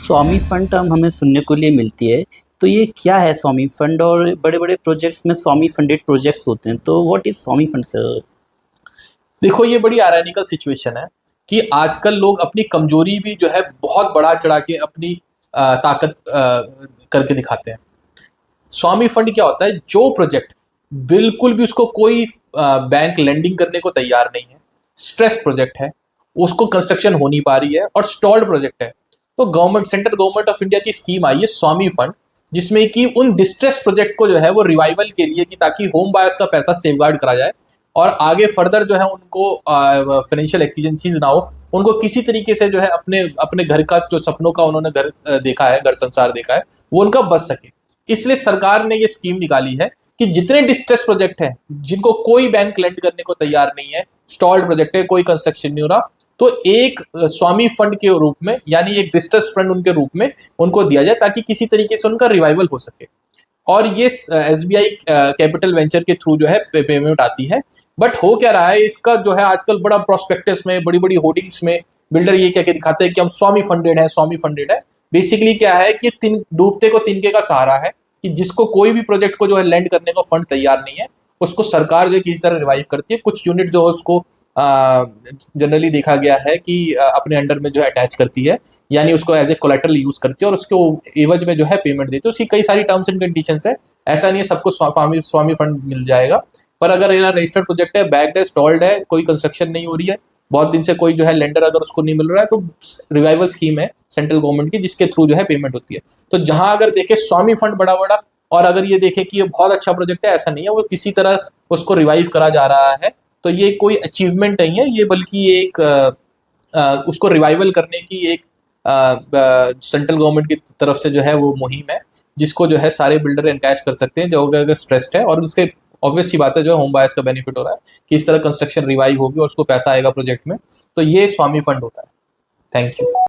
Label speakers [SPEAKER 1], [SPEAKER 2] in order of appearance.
[SPEAKER 1] स्वामी fund term हमें सुनने को लिए मिलती है। तो ये क्या है स्वामी फंड? और बड़े-बड़े प्रोजेक्ट्स में स्वामी फंडेड प्रोजेक्ट्स होते हैं। तो what is Swami fund sir?
[SPEAKER 2] देखो, ये बड़ी आयरनिकल सिचुएशन है कि आजकल लोग अपनी कमजोरी भी जो है बहुत बढ़ा चढ़ा के अपनी ताकत करके दिखाते हैं। स्वामी फंड क्या होता है? जो प्रोजेक्ट बिल्कुल भी उसको कोई बैंक लेंडिंग करने को तैयार नहीं है, स्ट्रेस्ड प्रोजेक्ट है, उसको कंस्ट्रक्शन हो नहीं पा रही है और स्टॉल्ड प्रोजेक्ट है, तो सेंट्रल गवर्नमेंट ऑफ इंडिया की स्कीम आई है स्वामी फंड, जिसमें कि उन डिस्ट्रेस प्रोजेक्ट को जो है वो रिवाइवल के लिए, कि ताकि होम बायर्स का पैसा सेफगार्ड करा जाए और आगे फर्दर जो है उनको फाइनेंशियल एक्सीजेंसीज ना हो, उनको किसी तरीके से जो है अपने अपने घर का जो सपनों का उन्होंने घर देखा है, घर संसार देखा है, वो उनका बच सके। इसलिए सरकार ने ये स्कीम निकाली है कि जितने डिस्ट्रेस प्रोजेक्ट हैं, जिनको कोई बैंक लेंड करने को तैयार नहीं है, स्टॉल्ड प्रोजेक्ट है, कोई कंस्ट्रक्शन नहीं हो रहा, तो एक स्वामी फंड के रूप में, यानी एक डिस्ट्रेस फंड उनके रूप में उनको दिया जाए, ताकि किसी तरीके से उनका रिवाइवल हो सके। और ये एसबीआई कैपिटल वेंचर के थ्रू जो है पेमेंट आती है। बट हो क्या रहा है, इसका जो है आजकल बड़ा प्रोस्पेक्टस में, बड़ी बड़ी होर्डिंग्स में बिल्डर ये कह के दिखाते हैं कि हम स्वामी फंडेड है, स्वामी फंडेड है। बेसिकली क्या है कि डूबते को तिनके का सहारा है, कि जिसको कोई भी प्रोजेक्ट को जो है लैंड करने को फंड तैयार नहीं है, उसको सरकार जो है किसी तरह रिवाइव करती है। कुछ यूनिट जो है उसको जनरली देखा गया है कि अपने अंडर में जो है अटैच करती है, यानी उसको एज ए कोलेटरल यूज करती है और उसके एवज में जो है पेमेंट देती है। उसकी कई सारी टर्म्स एंड कंडीशंस है, ऐसा नहीं है सबको स्वामी फंड मिल जाएगा। पर अगर ये रजिस्टर्ड प्रोजेक्ट है, बैक्ड है, स्टॉल्ड है, कोई कंस्ट्रक्शन नहीं हो रही है, बहुत दिन से कोई जो है लेंडर अगर उसको नहीं मिल रहा है, तो रिवाइवल स्कीम है सेंट्रल गवर्नमेंट की, जिसके थ्रू जो है पेमेंट होती है। तो जहां अगर देखे स्वामी फंड बड़ा बड़ा, और अगर ये देखे कि ये बहुत अच्छा प्रोजेक्ट है, ऐसा नहीं है, वो किसी तरह उसको रिवाइव करा जा रहा है, तो ये कोई अचीवमेंट नहीं है, ये बल्कि ये एक उसको रिवाइवल करने की एक सेंट्रल गवर्नमेंट की तरफ से जो है वो मुहिम है, जिसको जो है सारे बिल्डर एनकैश कर सकते हैं जो अगर स्ट्रेस्ड है। और उसके ऑब्वियस सी बात है, जो है होम बायर्स का बेनिफिट हो रहा है कि इस तरह कंस्ट्रक्शन रिवाइव होगी और उसको पैसा आएगा प्रोजेक्ट में। तो ये स्वामी फंड होता है। Thank you.